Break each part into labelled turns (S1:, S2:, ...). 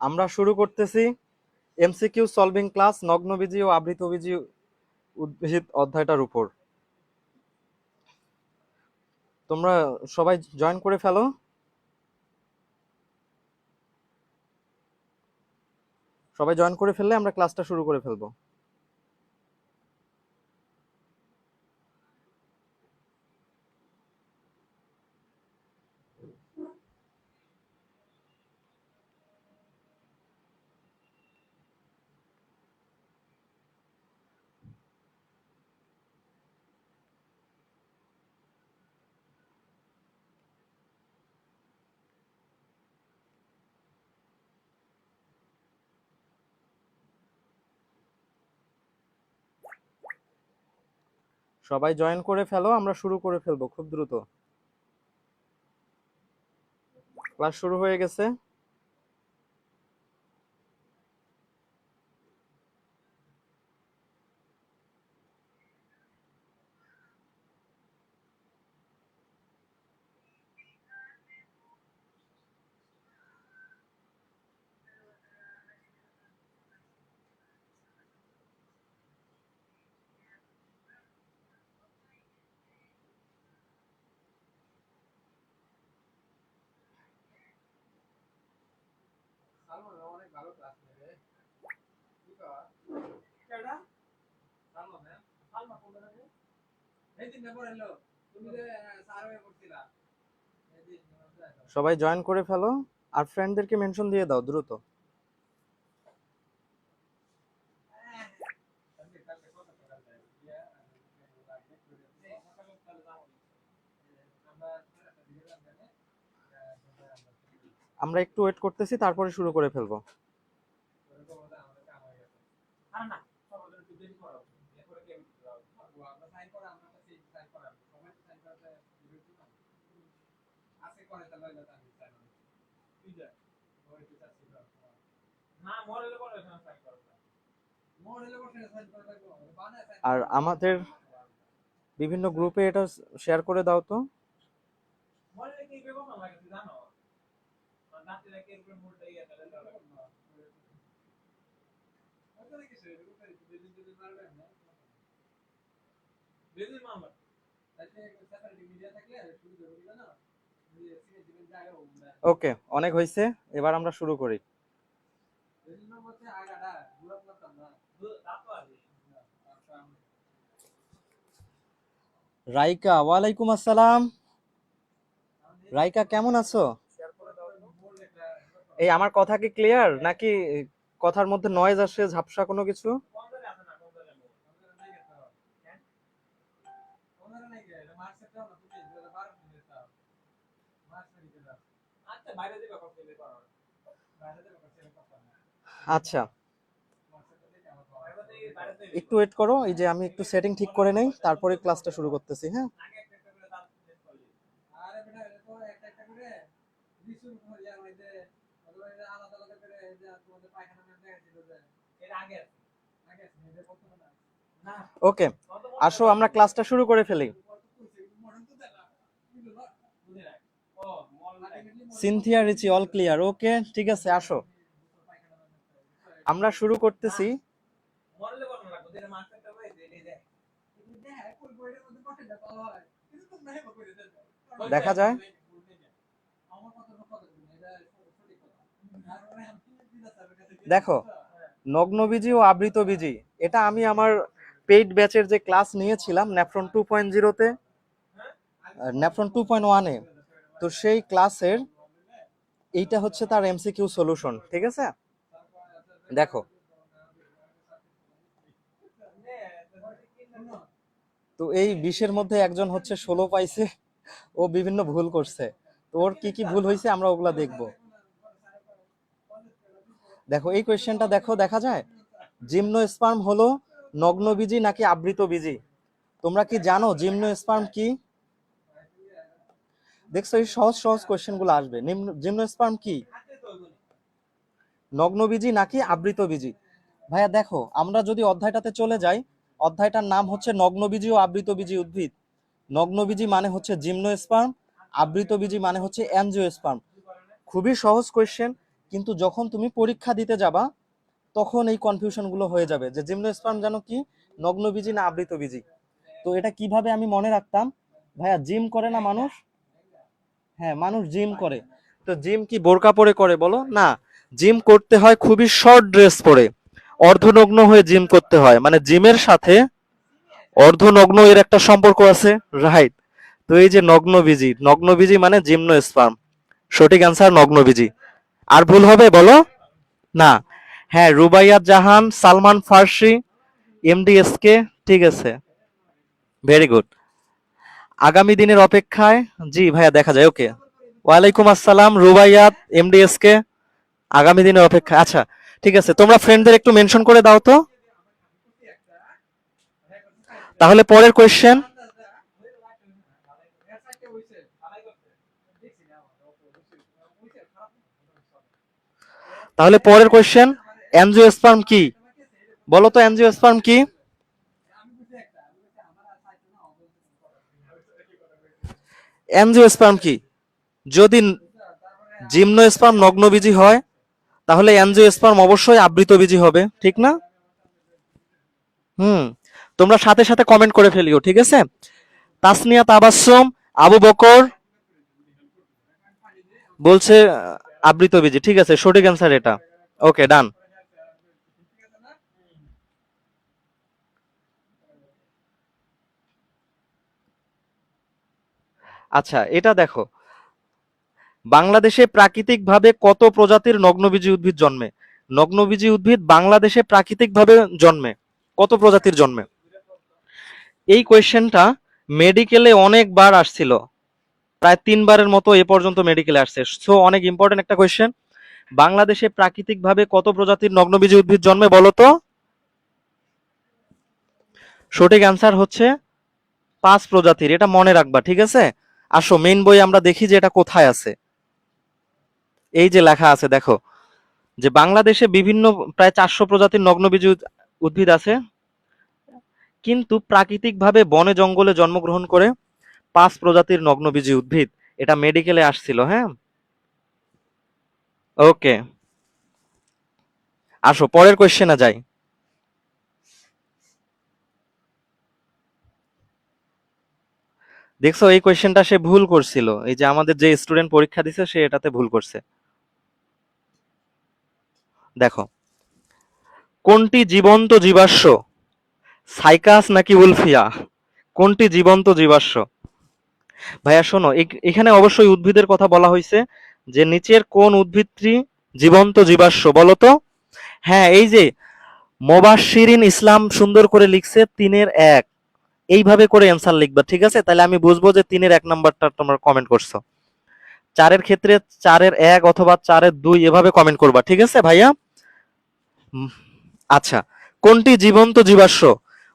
S1: আমরা শুরু করতেছি এমসিকিউ সলভিং ক্লাস নগ্নবীজি ও আবৃতবীজি উদ্ভিদ অধ্যায়টার উপর। তোমরা সবাই জয়েন করে ফেলো। সবাই জয়েন করে ফেললে আমরা ক্লাসটা শুরু করে ফেলবো। সবাই জয়েন করে ফেলো, আমরা শুরু করে ফেলবো খুব দ্রুত। ক্লাস শুরু হয়ে গেছে। সবাই জয়েন করে ফেলো আর ফ্রেন্ডদেরকে মেনশন দিয়ে দাও দ্রুত। আমরা একটু ওয়েট করতেছি, তারপরে শুরু করে ফেলবো। আর আমাদের বিভিন্ন গ্রুপে এটা শেয়ার করে দাও তো। ওকে, অনেক হয়েছে, এবার আমরা শুরু করি। রাইকা, ওয়ালাইকুম আসসালাম। রাইকা কেমন আছো? এই আমার কথা কি ক্লিয়ার নাকি কথার মধ্যে নয়েজ আসে, ঝাপসা কোনো কিছু? আচ্ছা, একটু ওয়েট করো, এই যে আমি একটু সেটিং ঠিক করে নেই, তারপরে ক্লাসটা শুরু করতেছি। হ্যাঁ, ওকে, আসো আমরা ক্লাসটা শুরু করে ফেলি। Cynthia, Richie, all clear? Okay, ঠিক আছে, আসো আমরা শুরু করতেছি। দেখা যায় দেখো, নগ্নবীজি ও আবৃতবীজি, এটা আমি আমার পেইড ব্যাচের যে ক্লাস নিয়েছিলাম ন্যাফ্রন 2.0-তে, ন্যাফ্রন 2.1-এ, তো সেই ক্লাসের এইটা হচ্ছে তার এমসিকিউ সলিউশন। ঠিক আছে, দেখো তো এই 20-এর মধ্যে একজন হচ্ছে 16 পাইছে, ও বিভিন্ন ভুল করছে। তো ওর কি কি ভুল হয়েছে আমরা ওগুলা দেখব। দেখো এই কোয়েশ্চেনটা দেখো, দেখা যায় জিমনোস্পার্ম হলো নগ্নবীজি নাকি আবৃতবীজি? তোমরা কি জানো জিমনোস্পার্ম কি? দেখছো এই সহজ সহজ কোয়েশ্চেন গুলো আসবে। জিমনোস্পার্ম কি, নগ্নবীজি নাকি আবৃতবীজি? ভাইয়া দেখো, আমরা যদি অধ্যায়টাতে চলে যাই, অধ্যায়টার নাম হচ্ছে নগ্নবীজি ও আবৃতবীজি উদ্ভিদ। নগ্নবীজি মানে হচ্ছে জিমনোস্পার্ম, আবৃতবীজি মানে হচ্ছে অ্যানজিওস্পার্ম। খুবই সহজ কোয়েশ্চেন, কিন্তু যখন তুমি পরীক্ষা দিতে যাবা তখন এই কনফিউশন গুলো হয়ে যাবে যে জিমনোস্পার্ম যেন কি, নগ্নবীজি না আবৃতবীজি। তো এটা কিভাবে আমি মনে রাখতাম? ভাইয়া জিম করে না মানুষ? হ্যাঁ, মানুষ জিম করে। তো জিম কি বোরকা পরে করে বলো? না, জিম করতে হয় খুবই শর্ট ড্রেস পরে, অর্ধনগ্ন হয়ে জিম করতে হয়। মানে জিমের সাথে অর্ধনগ্ন এর একটা সম্পর্ক আছে, রাইট? তো এই যে নগ্নবীজি, নগ্নবীজি মানে জিমনোস্পার্ম, সঠিক অ্যান্সার নগ্নবীজি। আর ভুল হবে বলো? না। হ্যাঁ, রুবাইয়াত জাহান, সালমান ফার্সি, এমডিএসকে, ঠিক আছে, ভেরি গুড। আগামী দিনের অপেক্ষায়, জি ভাইয়া দেখা যায়, ওকে। ওয়ালাইকুম আসসালাম রুবাইয়াত, এমডিএসকে, আগামী দিনের অপেক্ষা। আচ্ছা, ঠিক আছে, তোমরা ফ্রেন্ডদের একটু মেনশন করে দাও তো। তাহলে পরের কোয়েশ্চেন, অ্যানজিওস্পার্ম কি? বলো তো অ্যানজিওস্পার্ম কি? অ্যানজিওস্পার্ম কি? যদি জিমনোস্পার্ম নগ্নবীজি হয় তাহলে অ্যানজিওস্পার্ম অবশ্যই আবৃতবীজি হবে, ঠিক না? হুম, তোমরা সাথে সাথে কমেন্ট করে ফেলিও, ঠিক আছে? তাসনিয়া তাবাসসুম, আবু বকর বলছে আবৃতবীজি, ঠিক আছে, সঠিক অ্যান্সার এটা। ওকে, ডান। আচ্ছা, এটা দেখো, বাংলাদেশে প্রাকৃতিকভাবে কত প্রজাতির নগ্নবীজি উদ্ভিদ জন্মে? নগ্নবীজি উদ্ভিদ বাংলাদেশে প্রাকৃতিকভাবে জন্মে কত প্রজাতির জন্মে? এই কোয়েশ্চেনটা মেডিকেলে অনেকবার আসছিল, প্রায় 3বারের মতো এ পর্যন্ত মেডিকেলে আসছে। সো অনেক ইম্পর্টেন্ট একটা কোয়েশ্চেন। বাংলাদেশে প্রাকৃতিকভাবে কত প্রজাতির নগ্নবীজি উদ্ভিদ জন্মে বলো তো? সঠিক অ্যান্সার হচ্ছে 5 প্রজাতির। এটা মনে রাখবা, ঠিক আছে? আসো মেইন বই আমরা দেখি যে এটা কোথায় আছে। এই যে লেখা আছে দেখো, যে বাংলাদেশে বিভিন্ন প্রায় 400 প্রজাতির নগ্নবীজি উদ্ভিদ আছে, কিন্তু প্রাকৃতিকভাবে বনে জঙ্গলে জন্মগ্রহণ করে 5 প্রজাতির নগ্নবীজি উদ্ভিদ। এটা মেডিকেলে আসছিল, হ্যাঁ। ওকে, আসো পরের কোয়েশ্চেনে যাই। দেখছো এই কোয়েশ্চেনটা সে ভুল করছিল, এই যে আমাদের যে স্টুডেন্ট পরীক্ষা দিছে সে এটাতে ভুল করছে। দেখো, কোনটি জীবন্ত জীবাশ্ম, সাইকাস নাকি উলফিয়া? কোনটি জীবন্ত জীবাশ্ম? ভাইয়া শোনো, এখানে অবশ্যই উদ্ভিদের কথা বলা হয়েছে, যে নিচের কোন উদ্ভিদটি জীবন্ত জীবাশ্ম বলো তো? হ্যাঁ, এই যে মোবাশিরিন ইসলাম সুন্দর করে লিখছে 3-এর 1, এইভাবে করে অ্যান্সার লিখবা, ঠিক আছে? তাহলে আমি বুঝবো যে 3-এর 1 নাম্বারটা তোমরা কমেন্ট করছো। 4-এর ক্ষেত্রে 4-এর 1 অথবা 4-এর 2 এভাবে কমেন্ট করবা, ঠিক আছে ভাইয়া? উম, আচ্ছা, কোনটি জীবন্ত জীবাশ্ম?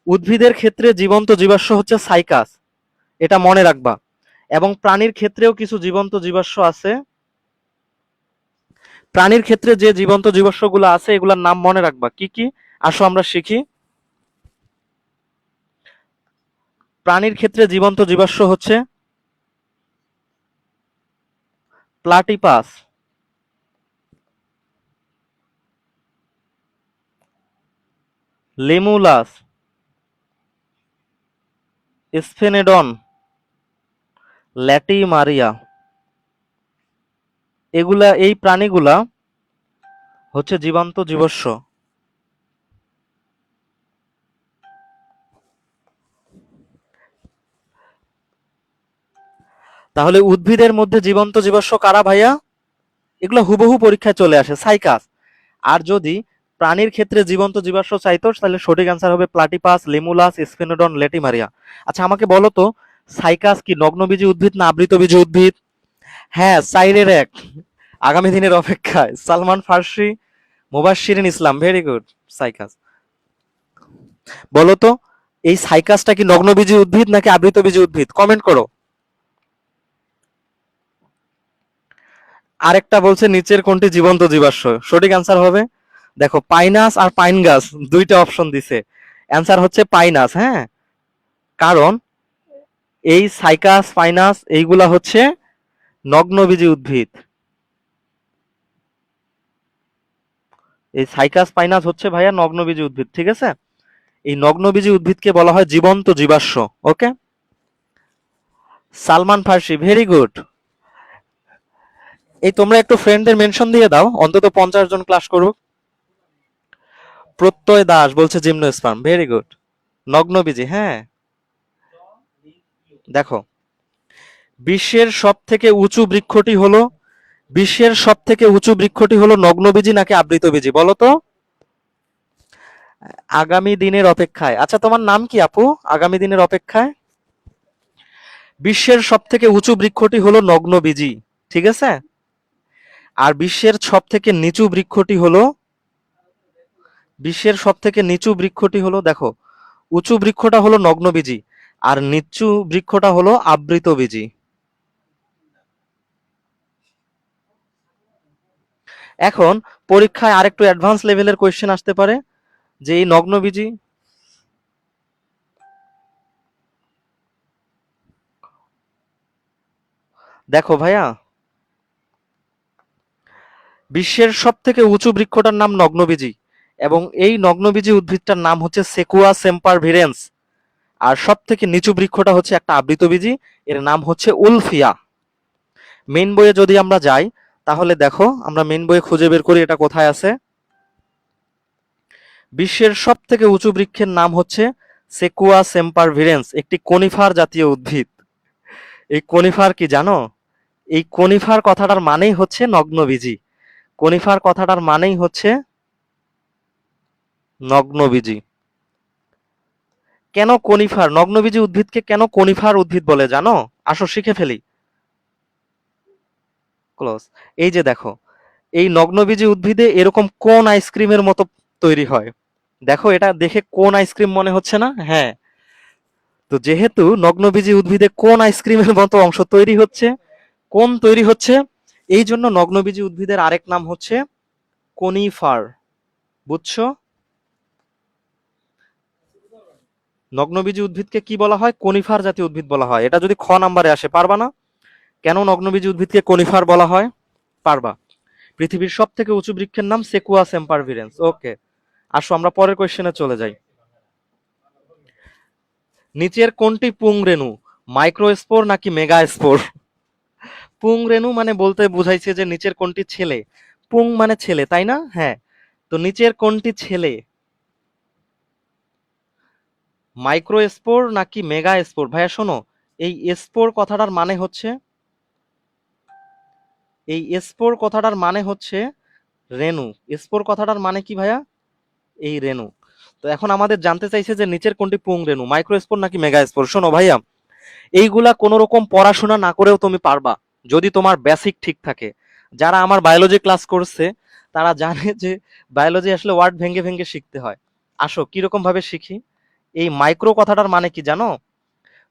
S1: উদ্ভিদের ক্ষেত্রে জীবন্ত জীবাশ্ম হচ্ছে সাইকাস, এটা মনে রাখবা। এবং প্রাণীর ক্ষেত্রেও কিছু জীবন্ত জীবাশ্ম আছে। প্রাণীর ক্ষেত্রে যে জীবন্ত জীবাশ্মগুলো আছে এগুলোর নাম মনে রাখবা, কি কি? আসো আমরা শিখি। প্রাণীর ক্ষেত্রে জীবন্ত জীবাশ্ম হচ্ছে প্লাটিপাস, লেমুলাস, স্ফেনেডন, ল্যাটিমারিয়া। এই প্রাণীগুলা হচ্ছে জীবন্ত জীবাশ্ম। তাহলে উদ্ভিদের মধ্যে জীবন্ত জীবাশ্ম কারা ভাইয়া? এগুলো হুবহু পরীক্ষায় চলে আসে, সাইকাস। আর যদি প্রাণীর ক্ষেত্রে জীবন্ত জীবাশ্ম চাইতো তাহলে সঠিক অ্যান্সার হবে প্লাটিপাস, লেমুলাস, স্ফেনোডন, লেটিমারিয়া। আচ্ছা, আমাকে বলো তো, সাইকাস কি নগ্নবীজি উদ্ভিদ না আবৃতবীজি উদ্ভিদ? হ্যাঁ, 4-এর 1, আগামী দিনের অপেক্ষায়, সালমান ফার্সি, মুবাশশিরিন ইসলাম, ভেরি গুড। সাইকাস। বলো তো, এই সাইকাসটা কি নগ্নবীজি উদ্ভিদ নাকি আবৃতবীজি উদ্ভিদ? কমেন্ট করো। আরেকটা বলছে নিচের কোনটি জীবন্ত জীবাশ্ম, সঠিক অ্যান্সার হবে, দেখো, পাইনাস আর পাইন গাছ, দুইটা অপশন দিছে, অ্যান্সার হচ্ছে পাইনাস, হ্যাঁ। কারণ এই সাইকাস, পাইনাস এইগুলা হচ্ছে নগ্নবীজি উদ্ভিদ। এই সাইকাস পাইনাস হচ্ছে ভাইয়া নগ্নবীজী উদ্ভিদ, ঠিক আছে? এই নগ্নবীজী উদ্ভিদকে বলা হয় জীবন্ত জীবাশ্ম। ওকে, সালমান ফার্সি, ভেরি গুড। এই তোমরা একটু ফ্রেন্ডদের মেনশন দিয়ে দাও, অন্তত 50 জন ক্লাস করুক। প্রত্যয় দাস বলছে জিমনোস্পার্ম, ভেরি গুড। নগ্নবীজী, হ্যাঁ। দেখো, বিশ্বের সব থেকে উঁচু বৃক্ষটি হলো, বিশ্বের সব থেকে উঁচু বৃক্ষটি হলো নগ্নবীজী নাকি আবৃতবীজী, বলো তো? আগামী দিনের অপেক্ষায়। আচ্ছা, তোমার নাম কি আপু? আগামী দিনের অপেক্ষায়। বিশ্বের সব থেকে উঁচু বৃক্ষটি হলো নগ্নবীজী, ঠিক আছে? আর বিশ্বের সব থেকে নিচু বৃক্ষটি হলো, বিশ্বের সব থেকে নিচু বৃক্ষটি হলো, দেখো, উঁচু বৃক্ষটা হলো নগ্নবীজী আর নিচু বৃক্ষটা হলো আবৃতবীজী। এখন পরীক্ষায় আরেকটু অ্যাডভান্স লেভেলের কোয়েশ্চেন আসতে পারে যে এই নগ্নবীজী, দেখো ভাইয়া, বিশ্বের সব থেকে উঁচু বৃক্ষটার নাম নগ্নবীজী এবং এই নগ্নবীজী উদ্ভিদটার নাম হচ্ছে সেকুয়া সেম্পারভিরেন্স। আর সব থেকে নিচু বৃক্ষটা হচ্ছে একটা আবৃতবীজী, এর নাম হচ্ছে উলফিয়া। মেইন বইয়ে যদি আমরা যাই তাহলে দেখো, আমরা মেইন বইয়ে খুঁজে বের করি এটা কোথায় আছে। বিশ্বের সব থেকে উঁচু বৃক্ষের নাম হচ্ছে সেকুয়া সেম্পারভিরেন্স, একটি কনিফার জাতীয় উদ্ভিদ। এই কনিফার কি জানো? এই কনিফার কথাটার মানেই হচ্ছে নগ্নবীজী। কনিফার কথাটার মানেই হচ্ছে নগ্নবীজী। কেন কনিফার, নগ্নবীজী উদ্ভিদকে কেন কনিফার উদ্ভিদ বলে জানো? আসো শিখে ফেলি। ক্লোজ। এই যে দেখো, এই নগ্নবীজী উদ্ভিদে এরকম কোন আইসক্রিমের মতো তৈরি হয়। দেখো, এটা দেখে কোন আইসক্রিম মনে হচ্ছে না? হ্যাঁ। তো যেহেতু নগ্নবীজী উদ্ভিদে কোন আইসক্রিমের মতো অংশ তৈরি হচ্ছে, কোন তৈরি হচ্ছে, এই জন্য নগ্নবীজী উদ্ভিদের আরেক নাম হচ্ছে কনিফার। বুঝছো? নগ্নবীজী উদ্ভিদকে কি বলা হয়? কনিফার জাতীয় উদ্ভিদ বলা হয়। এটা যদি খ নাম্বারে আসে, পারবা না? কেন নগ্নবীজী উদ্ভিদকে কনিফার বলা হয়? পারবা। পৃথিবীর সব থেকে উঁচু বৃক্ষের নাম সেকুয়া সেম্পারভিরেন্স। ওকে, আসো আমরা পরের কোয়েশ্চেনে চলে যাই। নিচের কোনটি পুংরেণু, মাইক্রোস্পোর নাকি মেগাস্পোর? পুংরেণু মানে বলতে বুঝাইছে যে নিচের কোনটি ছেলে। পুং মানে ছেলে, তাই না? হ্যাঁ। তো নিচের কোনটি ছেলে, মাইক্রোস্পোর নাকি মেগাস্পোর? ভাইয়া শোনো, এই স্পোর কথাটার মানে হচ্ছে, এই স্পোর কথাটার মানে হচ্ছে রেণু। স্পোর কথাটার মানে কি ভাইয়া? এই রেণু। তো এখন আমাদের জানতে চাইছে যে নিচের কোনটি পুংরেণু, মাইক্রোস্পোর নাকি মেগাস্পোর। শোনো ভাইয়া, এইগুলা কোনো রকম পড়াশোনা না করেও তুমি পারবা যদি তোমার বেসিক ঠিক থাকে। যারা আমার বায়োলজি ক্লাস করছে তারা জানে যে বায়োলজি আসলে ওয়ার্ড ভেঙে ভেঙে শিখতে হয়। আসো কিরকম ভাবে শিখি। এই মাইক্রো কথাটার মানে কি জানো?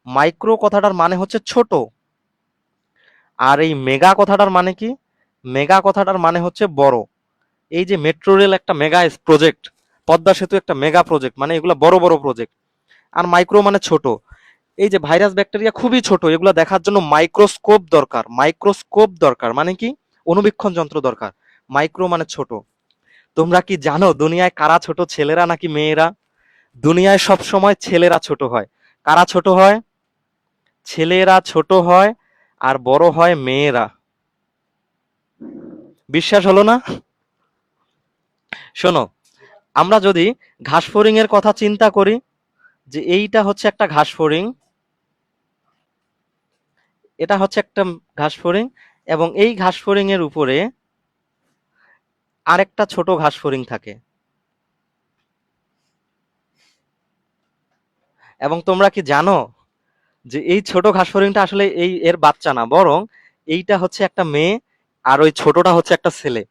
S1: মাইক্রো কথাটার মানে হচ্ছে ছোট। আর এই মেগা কথাটার মানে কি? মেগা কথাটার মানে হচ্ছে বড়। এই যে মেট্রো রেল একটা মেগা প্রজেক্ট, পদ্মা সেতু একটা মেগা প্রজেক্ট, মানে এগুলো বড় বড় প্রজেক্ট। আর মাইক্রো মানে ছোট। এই যে ভাইরাস ব্যাকটেরিয়া খুবই ছোট, এগুলো দেখার জন্য মাইক্রোস্কোপ দরকার। মাইক্রোস্কোপ দরকার মানে কি? অনুবীক্ষণ যন্ত্র দরকার। মাইক্রো মানে ছোট। তোমরা কি জানো দুনিয়ায় কারা ছোট, ছেলেরা নাকি মেয়েরা? দুনিয়ায় সব সময় ছেলেরা ছোট হয়। কারা ছোট হয়? ছেলেরা ছোট হয় আর বড় হয় মেয়েরা। বিশ্বাস হলো না? শোনো, আমরা যদি ঘাসফড়িং এর কথা চিন্তা করি, যে এইটা হচ্ছে একটা ঘাসফড়িং, এটা হচ্ছে একটা ঘাসফড়িং, এবং এই ঘাসফড়িং এর উপরে আরেকটা ছোট ঘাসফড়িং থাকে। এবং তোমরা কি জানো যে এই ছোট ঘাসফড়িংটা আসলে এই এর বাচ্চা না, বরং এইটা হচ্ছে একটা মেয়ে আর ওই ছোটটা হচ্ছে একটা ছেলে।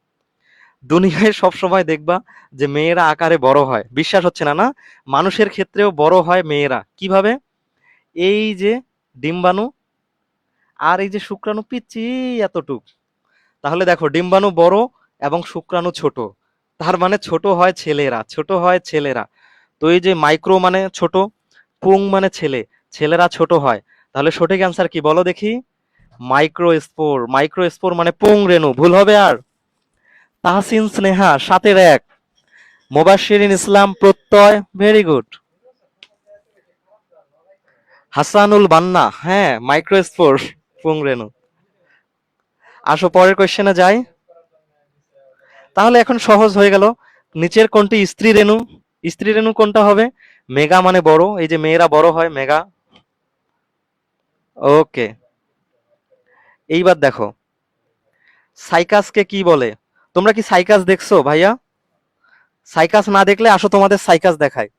S1: দুনিয়ায় সব সময় দেখবা যে মেয়েরা আকারে বড় হয়। বিশ্বাস হচ্ছে না, না? মানুষের ক্ষেত্রেও বড় হয় মেয়েরা। কিভাবে? এই যে ডিম্বাণু আর এই যে শুক্রাণু পিচ্ছি এতটুক। তাহলে দেখো, ডিম্বাণু বড় এবং শুক্রাণু ছোট, তার মানে ছোট হয় ছেলেরা, ছোট হয় ছেলেরা। তো এই যে মাইক্রো মানে ছোট, পুং মানে ছেলে, ছেলেরা ছোট হয়। তাহলে সঠিক অ্যান্সার কি বলো দেখি? মাইক্রোস্পোর। মাইক্রোস্পোর মানে পুং রেণু। ভুল হবে আর? তাহসিন স্নেহা 7-এর 1। মোবাশিরিন ইসলাম প্রত্যয়, ভেরি গুড। হাসানুল বান্না, হ্যাঁ মাইক্রোস্পোর পুংরেণু। আসো পরের কোশ্চেনে যাই। তাহলে এখন সহজ হয়ে গেল, নিচের কোনটি স্ত্রী রেণু? স্ত্রী রেণু কোনটা হবে? মেগা মানে বড়, এই যে মেয়েরা বড় হয় মেগা। ওকে, এইবার দেখো সাইকাসকে কি বলে? তোমরা কি সাইকাস দেখছো ভাইয়া? সাইকাস না দেখলে আসো তোমাদের সাইকাস দেখাই।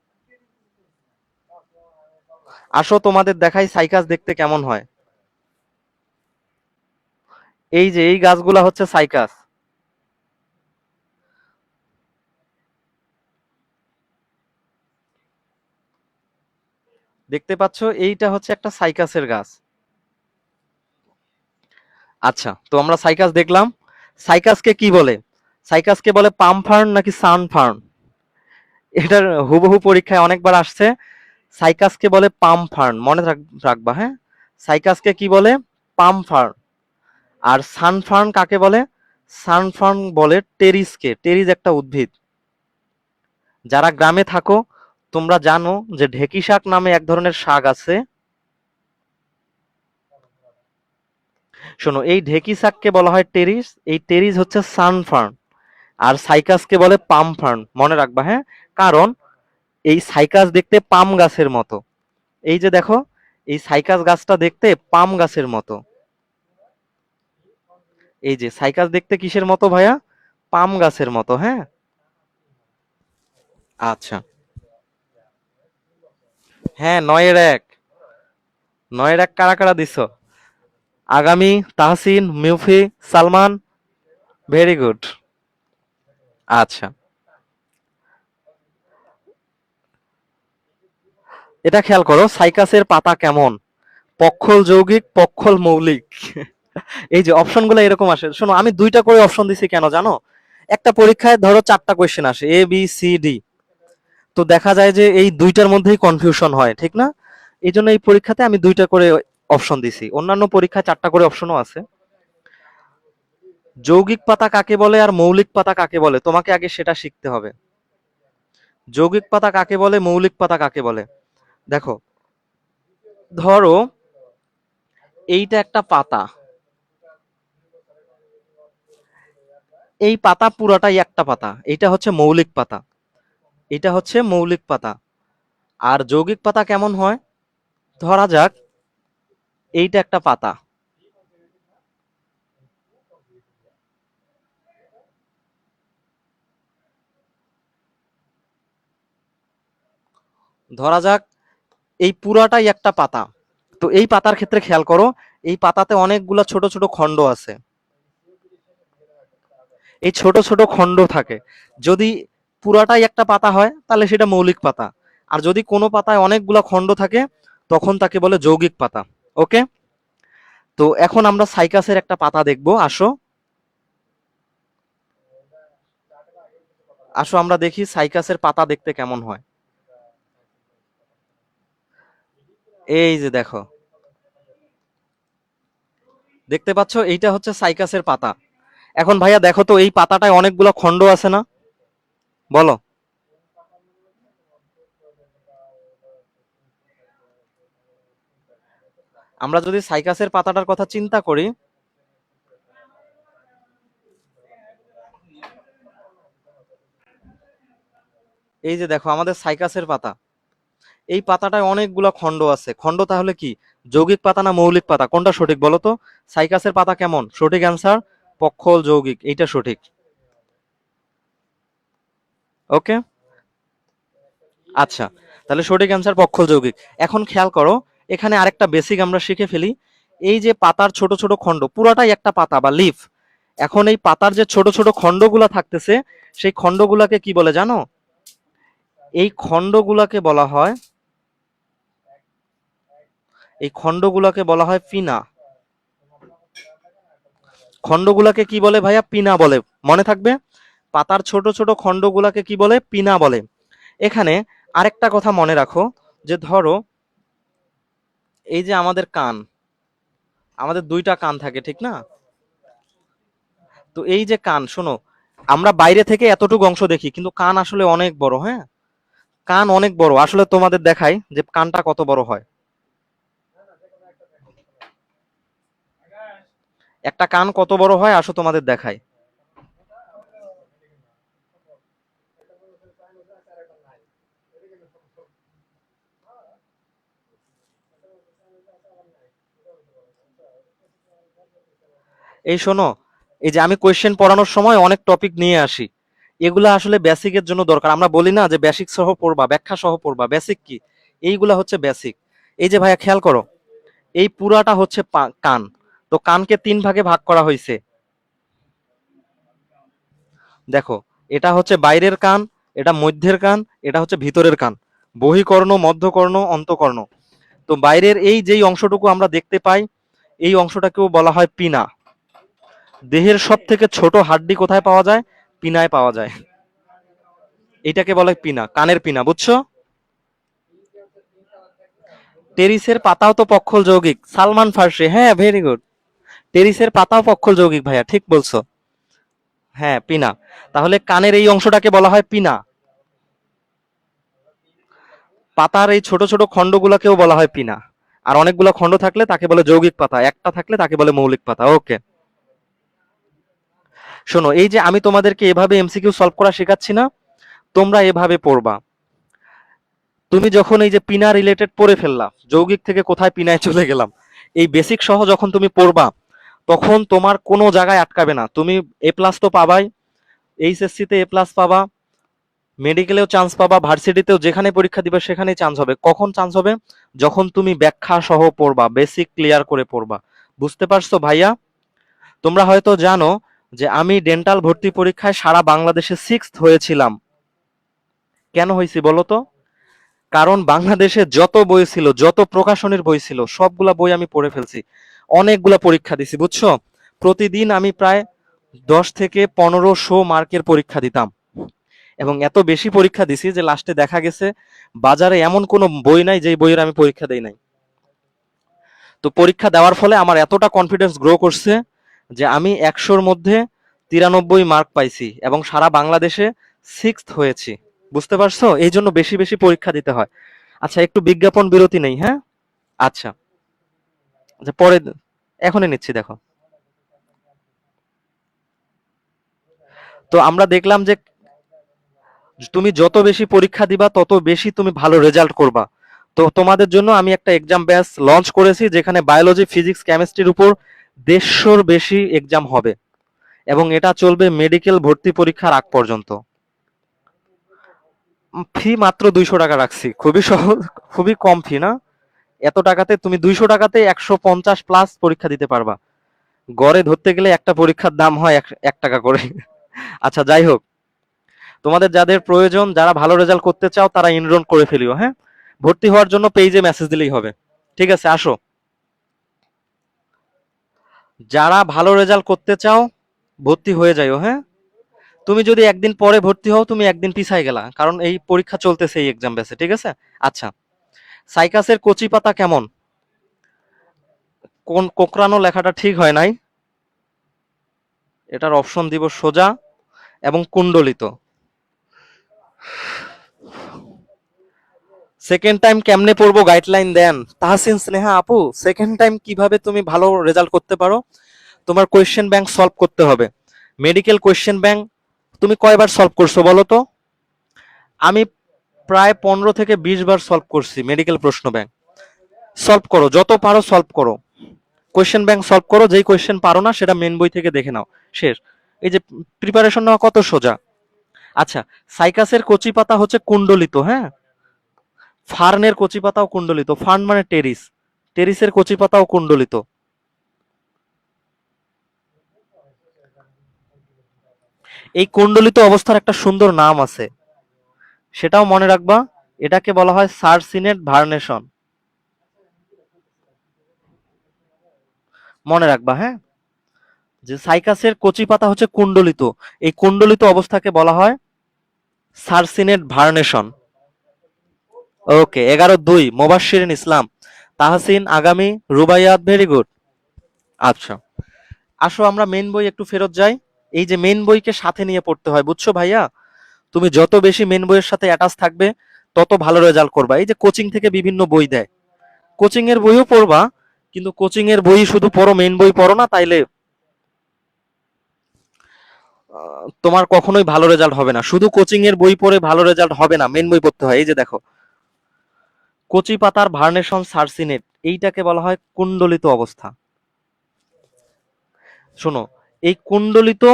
S1: আসো তোমাদের দেখাই সাইকাস দেখতে কেমন হয়। এই যে এই গাছগুলা হচ্ছে সাইকাস, দেখতে পাচ্ছ? এইটা হচ্ছে একটা সাইকাসের গাছ। আচ্ছা, তো আমরা সাইকাস দেখলাম। সাইকাসকে কি বলে? সাইকাসকে বলে পাম ফার্ন নাকি সান ফার্ন? এটার হুবহু পরীক্ষায় অনেকবার আসছে। সাইকাসকে বলে পাম ফার্ন, মনে রাখবা, হ্যাঁ। সাইকাসকে কি বলে? পাম ফার্ন। আর সানফার্ন কাকে বলে? সানফার্ন বলে টেরিসকে। টেরিস একটা উদ্ভিদ। যারা গ্রামে থাকো তোমরা জানো যে ঢেকি শাক নামে এক ধরনের শাক আছে। শোনো, এই ঢেকি শাককে বলা হয় টেরিস, এই টেরিস হচ্ছে সানফার্ন। আর সাইকাসকে বলে পাম ফার্ন, মনে রাখবা, হ্যাঁ। কারণ এই সাইকাস দেখতে পাম গাছের মতো। এই যে দেখো, এই সাইকাস গাছটা দেখতে পাম গাছের মতো। এই যে সাইকাস দেখতে কিসের মতো ভাইয়া? পাম গাছের মতো, হ্যাঁ। আচ্ছা, হ্যাঁ 9-1। 9-1 কারা কারা দিছ? আগামী, তাহসিন, মিউফি, সালমান, ভেরি গুড। আচ্ছা, এটা খেয়াল করো, সাইকাসের পাতা কেমন? পক্ষল যৌগিক, পক্ষল মৌলিক। এই যে অপশনগুলো এরকম আসে। শোনো, আমি দুইটা করে অপশন দিছি কেন জানো? একটা পরীক্ষায় ধরো 4টা কোয়েশ্চেন আসে, এ বি সি ডি। তো দেখা যায় যে এই দুইটার মধ্যেই কনফিউশন হয়, ঠিক না? এই জন্য এই পরীক্ষাতে আমি দুইটা করে অপশন দিছি। অন্যান্য পরীক্ষায় 4টা করে অপশনও আছে। যৌগিক পাতা কাকে বলে আর মৌলিক পাতা কাকে বলে, তোমাকে আগে সেটা শিখতে হবে। যৌগিক পাতা কাকে বলে, মৌলিক পাতা কাকে বলে? দেখো, ধরো এইটা একটা পাতা, এই পাতা পুরাটাই একটা পাতা, এটা হচ্ছে মৌলিক পাতা। এটা হচ্ছে মৌলিক পাতা। আর যৌগিক পাতা কেমন হয়? ধরা যাক এইটা একটা পাতা, ধরা যাক এই পুরাটাই একটা পাতা। তো এই পাতার ক্ষেত্রে খেয়াল করো, এই পাতাতে অনেকগুলা ছোট ছোট খণ্ড আছে। এই ছোট ছোট খণ্ড থাকে। যদি পুরাটাই একটা পাতা হয় তাহলে সেটা মৌলিক পাতা। আর যদি কোনো পাতায় অনেকগুলা খণ্ড থাকে তখন তাকে বলে যৌগিক পাতা। ওকে, তো এখন আমরা সাইকাসের একটা পাতা দেখবো। আসো, আসো আমরা দেখি সাইকাসের পাতা দেখতে কেমন হয়। এই যে দেখো, দেখতে পাচ্ছ? এইটা হচ্ছে সাইকাসের পাতা। এখন ভাইয়া দেখো তো, এই পাতাটায় অনেকগুলো খণ্ড আছে না? বলো। আমরা যদি সাইকাসের পাতাটার কথা চিন্তা করি, এই যে দেখো আমাদের সাইকাসের পাতা, এই পাতাটায় অনেকগুলো খণ্ড আছে। খণ্ড তাহলে কি যৌগিক পাতা না মৌলিক পাতা? কোনটা সঠিক বলো তো? সাইকাসের পাতা কেমন? সঠিক অ্যান্সার পক্ষল যৌগিক, এইটা সঠিক। ওকে, আচ্ছা, তাহলে সঠিক অ্যান্সার পক্ষল যৌগিক। এখন খেয়াল করো, এখানে আরেকটা বেসিক আমরা শিখে ফেলি। এই যে পাতার ছোট ছোট খণ্ড, পুরাটাই একটা পাতা বা লিফ। এখন এই পাতার যে ছোট ছোট খণ্ডগুলা থাকতেছে, সেই খণ্ডগুলাকে কি বলে জানো? এই খণ্ডগুলাকে বলা হয়, এই খণ্ডগুলাকে বলা হয় পিনা। খণ্ডগুলাকে কি বলে ভাইয়া? পিনা বলে। মনে থাকবে, পাতার ছোট ছোট খণ্ডগুলাকে কি বলে? পিনা বলে। এখানে আরেকটা কথা মনে রাখো, যে ধরো এই যে আমাদের কান, আমাদের দুইটা কান থাকে, ঠিক না? তো এই যে কান, শোনো, আমরা বাইরে থেকে এতটুকু অংশ দেখি, কিন্তু কান আসলে অনেক বড়। হ্যাঁ, কান অনেক বড়। আসলে তোমাদের দেখাই যে কানটা কত বড় হয়। একটা কান কত বড় হয়, আসো তোমাদের দেখাই। এই শোনো, এই যে আমি কোয়েশ্চেন পড়ানোর সময় অনেক টপিক নিয়ে আসি, এগুলা আসলে বেসিকের জন্য দরকার। আমরা বলি না যে বেসিক সহ পড়বা, ব্যাখ্যা সহ পড়বা। বেসিক কি? এইগুলা হচ্ছে বেসিক। এই যে ভাইয়া খেয়াল করো, এই পুরাটা হচ্ছে কান। তো কানকে তিন ভাগে ভাগ করা হয়েছে। দেখো, এটা হচ্ছে বাইরের কান, এটা মধ্যের কান, এটা হচ্ছে ভিতরের কান। বহিকর্ণ, মধ্যকর্ণ, অন্তকর্ণ। তো বাইরের এই যেই অংশটুকু আমরা দেখতে পাই, এই অংশটাকেও বলা হয় পিনা। দেহের সব থেকে ছোট হাড্ডি কোথায় পাওয়া যায়? পিনায় পাওয়া যায়। এটাকে বলে পিনা, কানের পিনা, বুঝছো? টেরিসের পাতাও তো পক্ষল যৌগিক। সালমান ফার্সি, হ্যাঁ, ভেরি গুড। টেরিসের পাতাও পক্ষল যৌগিক ভাইয়া, ঠিক বলছো। হ্যাঁ, পিনা। তাহলে কানের এই অংশটাকে বলা হয় পিনা। পাতার এই ছোট ছোট খণ্ডগুলোকেও বলা হয় পিনা। আর অনেকগুলো খণ্ড থাকলে তাকে বলে যৌগিক পাতা, একটা থাকলে তাকে বলে মৌলিক পাতা। ওকে, শোনো, এই যে আমি তোমাদেরকে এভাবে এমসিকিউ সলভ করা শেখাচ্ছি না, তোমরা এভাবে পড়বা। তুমি যখন এই যে পিনা রিলেটেড পড়ে ফেললা, যৌগিক থেকে কোথায় পিনায় চলে গেলাম, এই বেসিক সহ যখন তুমি পড়বা, তখন তোমার কোনো জায়গায় আটকাবে না। তুমি এ প্লাস তো পাবাই, এইচএসসি তে এ প্লাস পাবা, মেডিকেলেও চান্স পাবা, ভার্সিটিতেও যেখানে পরীক্ষা দিবে সেখানেই চান্স হবে। কখন চান্স হবে? যখন তুমি ব্যাখ্যা সহ পড়বা, বেসিক ক্লিয়ার করে পড়বা। বুঝতে পারছো ভাইয়া? তোমরা হয়তো জানো যে আমি ডেন্টাল ভর্তি পরীক্ষায় সারা বাংলাদেশে 6th হয়েছিলাম। কেন হয়েছি বলো তো? কারণ বাংলাদেশে যত বই ছিল, যত প্রকাশনীর বই ছিল, সবগুলা বই আমি পড়ে ফেলছি। অনেকগুলা পরীক্ষা দিছি, বুঝছো? প্রতিদিন আমি প্রায় 10 থেকে 1500 মার্কের পরীক্ষা দিতাম। এবং এত বেশি পরীক্ষা দিছি যে লাস্টে দেখা গেছে বাজারে এমন কোনো বই নাই যে বইয়ের আমি পরীক্ষা দেই নাই। তো পরীক্ষা দেওয়ার ফলে আমার এতটা কনফিডেন্স গ্রো করছে যে আমি 100-র মধ্যে 93 মার্ক পাইছি এবং সারা বাংলাদেশে 6th হয়েছি। বুঝতে পারছো? এই জন্য বেশি বেশি পরীক্ষা দিতে হয়। আচ্ছা, একটু বিজ্ঞাপন বিরতি নেই, হ্যাঁ? আচ্ছা, আচ্ছা, পরে এখনই নিচ্ছি, দেখো। তো আমরা দেখলাম যে তুমি যত বেশি পরীক্ষা দিবা তত বেশি তুমি ভালো রেজাল্ট করবা। তো তোমাদের জন্য আমি একটা এক্সাম ব্যাচ লঞ্চ করেছি, যেখানে বায়োলজি, ফিজিক্স, কেমিস্ট্রির উপর 150-র বেশি এক্সাম হবে এবং এটা চলবে মেডিকেল ভর্তি পরীক্ষার আগ পর্যন্ত। ফি মাত্র 200 টাকা রাখছি, খুবই সহজ, খুবই কম ফি না? এত টাকাতে তুমি 200 টাকাতে 150+ পরীক্ষা দিতে পারবা। গড়ে ধরতে গেলে একটা পরীক্ষার দাম হয় 1 টাকা করে। আচ্ছা, যাই হোক, তোমাদের যাদের প্রয়োজন, যারা ভালো রেজাল্ট করতে চাও, তারা এনরোল করে ফেলিও। হ্যাঁ, ভর্তি হওয়ার জন্য পেজে মেসেজ দিলেই হবে। ঠিক আছে, আসো। যারা ভালো রেজাল্ট করতে চাও, ভর্তি হয়ে যাইও। হ্যাঁ, তুমি যদি একদিন পরে ভর্তি হও, তুমি একদিন পিছাই গেলা, কারণ এই পরীক্ষা চলতেছে এই এক্সাম ব্যাচে। ঠিক আছে? আচ্ছা, সাইকাসের কচি পাতা কেমন? কোন কোকড়ানো লেখাটা ঠিক হয় নাই, এটার অপশন দিব সোজা এবং কুণ্ডলিত। সেকেন্ড টাইম কেমনে পড়বো গাইডলাইন দেন তাহসিন স্নেহা আপু। সেকেন্ড টাইম কিভাবে তুমি ভালো রেজাল্ট করতে পারো? তোমার কোয়েশ্চেন ব্যাংক সলভ করতে হবে। মেডিকেল কোয়েশ্চেন ব্যাংক তুমি কয়বার সলভ করছো বলো তো? আমি প্রায় 15 থেকে 20 বার সলভ করছি মেডিকেল প্রশ্ন ব্যাংক। সলভ করো, যত পারো সলভ করো। কোয়েশ্চেন ব্যাংক সলভ করো, যেই কোয়েশ্চেন পারো না সেটা মেন বই থেকে দেখে নাও, শেষ। এই যে প্রিপারেশন নেওয়া কত সোজা। আচ্ছা, সাইকাসের কচি পাতা হচ্ছে কুণ্ডলিত। হ্যাঁ, ফার্নের কচি পাতাও কুণ্ডলিত। ফার্ন মানে টেরিস, টেরিসের কচি পাতাও কুণ্ডলিত। এই কুণ্ডলিত অবস্থার একটা সুন্দর নাম আছে, সেটাও মনে রাখবা। এটাকে বলা হয় সার্সিনেট ভার্নেশন। মনে রাখবা, হ্যাঁ, যে সাইকাসের কচি পাতা হচ্ছে কুণ্ডলিত। এই কুণ্ডলিত অবস্থাকে বলা হয় সার্সিনেট ভার্নেশন। ওকে, 11-2 মোবাশ্শিরিন ইসলাম, তাহসিন আগামী, রুবাইয়াত, ভেরি গুড। আচ্ছা, আসো আমরা মেন বই একটু ফেরত যাই। এই যে মেন বইকে সাথে নিয়ে পড়তে হয়, বুঝছো ভাইয়া? তুমি যত বেশি মেন বইয়ের সাথে অ্যাটাচ থাকবে তত ভালো রেজাল্ট করবা। এই যে কোচিং থেকে বিভিন্ন বই দেয়, কোচিং এর বইও পড়বা, কিন্তু কোচিং এর বই শুধু পড়ো, মেন বই পড়ো না, তাইলে তোমার কখনোই ভালো রেজাল্ট হবে না। শুধু কোচিং এর বই পড়ে ভালো রেজাল্ট হবে না, মেন বই পড়তে হয়। এই যে দেখো, কচি পাতার ভার্নেশন সার্সিনেট, এইটাকে বলা হয় কুণ্ডলিত অবস্থা। শোনো, এই কুণ্ডলিত